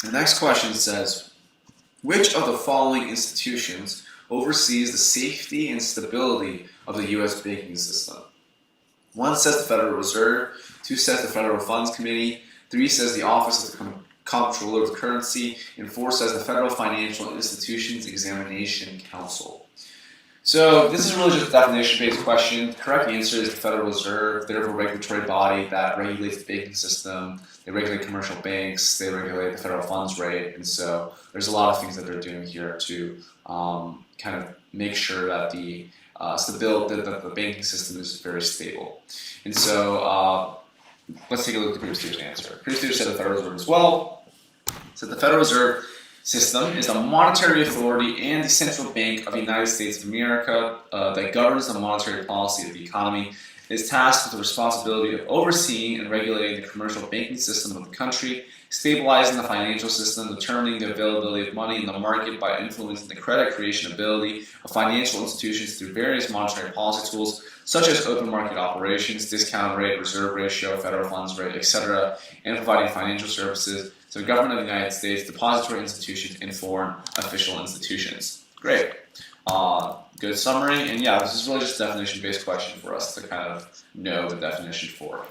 The next question says, which of the following institutions oversees the safety and stability of the U.S. banking system? 1 says the Federal Reserve, 2 says the Federal Funds Committee, 3 says the Office of the Comptroller of Currency, and 4 says the Federal Financial Institutions Examination Council. So this is really just a definition-based question. The correct answer is the Federal Reserve. They're a regulatory body that regulates the banking system. They regulate commercial banks. They regulate the federal funds rate. And so there's a lot of things that they're doing here to kind of make sure that the the banking system is very stable. And so let's take a look at the previous year's answer. Previous year said the Federal Reserve as well. So the Federal Reserve System is the monetary authority and the central bank of the United States of America that governs the monetary policy of the economy. It is tasked with the responsibility of overseeing and regulating the commercial banking system of the country, stabilizing the financial system, determining the availability of money in the market by influencing the credit creation ability of financial institutions through various monetary policy tools, such as open market operations, discount rate, reserve ratio, federal funds rate, etc., and providing financial services to the government of the United States, depository institutions, and foreign official institutions. Great. Good summary. And yeah, this is really just a definition-based question for us to kind of know the definition for.